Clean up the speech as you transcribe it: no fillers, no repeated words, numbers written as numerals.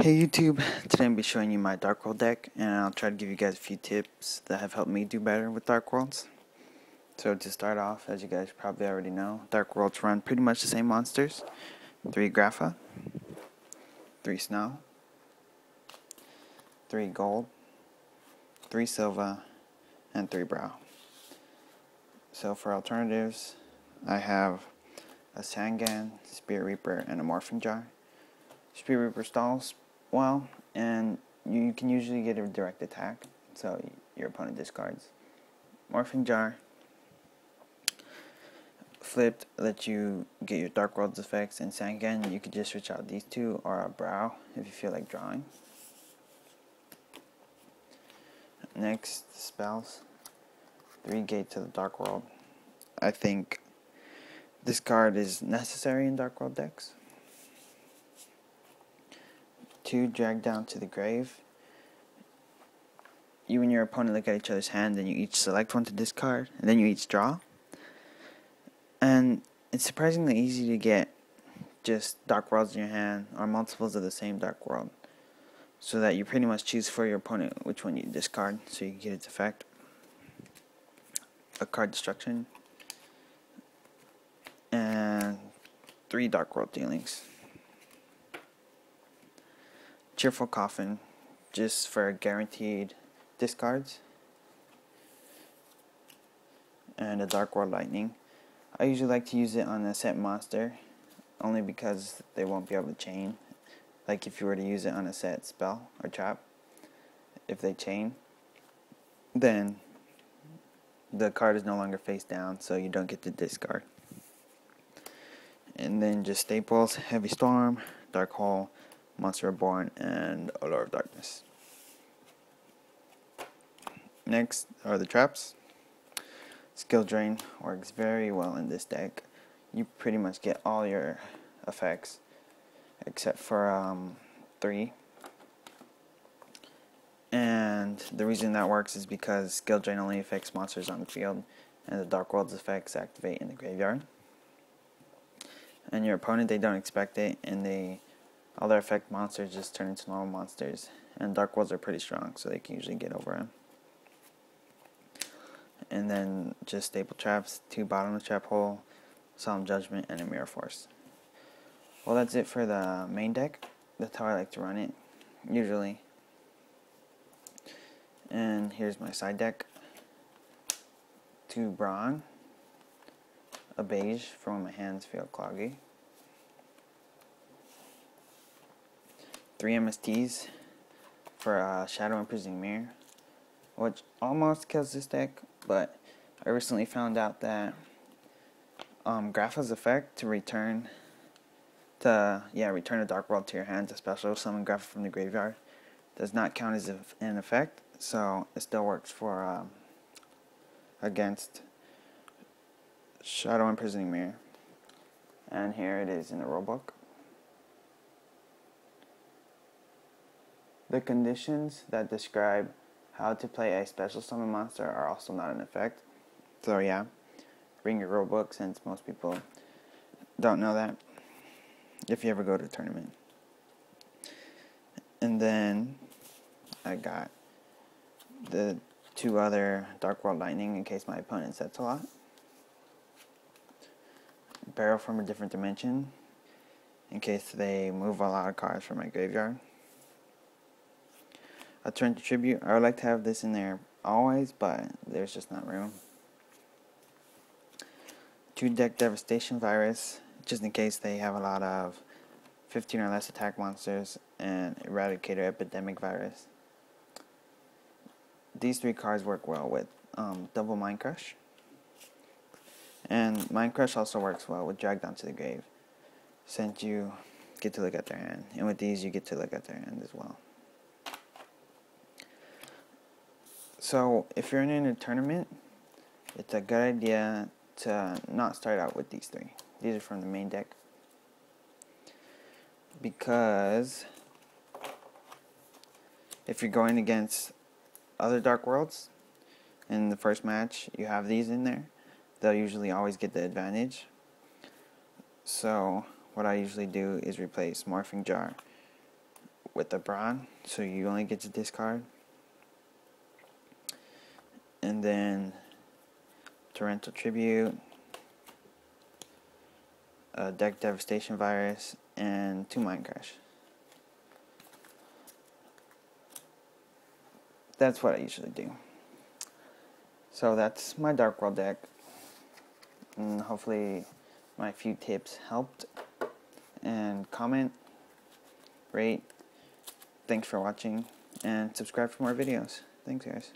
Hey YouTube, today I'll be showing you my DarkWorld deck, and I'll try to give you guys a few tips that have helped me do better with DarkWorlds. So to start off, as you guys probably already know, DarkWorlds run pretty much the same monsters. 3 Grapha, 3 Snow, 3 Gold, 3 Silva, and 3 Brow. So for alternatives, I have a Sangan, Spirit Reaper, and a Morphing Jar. Spirit Reaper stalls well, and you can usually get a direct attack, so your opponent discards. Morphing Jar flipped lets you get your DarkWorld's effects, and Sangan you could just switch out these two or a Brow if you feel like drawing. Next, spells. 3 Gate to the DarkWorld. I think this card is necessary in DarkWorld decks. 2 Drag Down to the Grave. You and your opponent look at each other's hand, and you each select one to discard, and then you each draw. And it's surprisingly easy to get just DarkWorlds in your hand, or multiples of the same DarkWorld, so that you pretty much choose for your opponent which one you discard, so you can get its effect. A card destruction, and 3 DarkWorld dealings. Cheerful Coffin, just for guaranteed discards, and a DarkWorld Lightning. I usually like to use it on a set monster, only because they won't be able to chain. Like if you were to use it on a set spell or trap, if they chain, then the card is no longer face down, so you don't get to discard. And then just staples: Heavy Storm, Dark Hole, Monster Reborn, and Allure of Darkness. Next are the traps. Skill Drain works very well in this deck. You pretty much get all your effects except for 3. And the reason that works is because Skill Drain only affects monsters on the field, and the DarkWorld's effects activate in the graveyard. And your opponent, they don't expect it, and all their effect monsters just turn into normal monsters. And DarkWorlds are pretty strong, so they can usually get over them. And then just staple traps: 2 Bottomless Trap Hole, Solemn Judgment, and a Mirror Force. Well, that's it for the main deck. That's how I like to run it, usually. And here's my side deck. 2 Brawn, a Beige for when my hands feel cloggy, 3 MSTs for Shadow Imprisoning Mirror, which almost kills this deck, but I recently found out that Grapha's effect to return a DarkWorld to your hands, a special summon Grapha from the graveyard, does not count as an effect, so it still works for against Shadow Imprisoning Mirror. And here it is in the rulebook. The conditions that describe how to play a special summon monster are also not in effect. So yeah, bring your rulebook, since most people don't know that if you ever go to a tournament. And then I got the 2 other DarkWorld Lightning in case my opponent sets a lot. Barrel from a Different Dimension in case they move a lot of cards from my graveyard. A Turn to Tribute. I would like to have this in there always, but there's just not room. 2 Deck Devastation Virus, just in case they have a lot of 15 or less attack monsters, and Eradicator Epidemic Virus. These 3 cards work well with double Mind Crush. And Mind Crush also works well with Drag Down to the Grave, since you get to look at their hand. And with these, you get to look at their hand as well. So, if you're in a tournament, it's a good idea to not start out with these 3. These are from the main deck. Because if you're going against other DarkWorlds in the first match, you have these in there, they'll usually always get the advantage. So what I usually do is replace Morphing Jar with the Brawn, so you only get to discard. And then Torrential Tribute, Deck Devastation Virus, and 2 Mind Crash. That's what I usually do. So that's my DarkWorld deck. And hopefully my few tips helped. And comment, rate, thanks for watching, and subscribe for more videos. Thanks guys.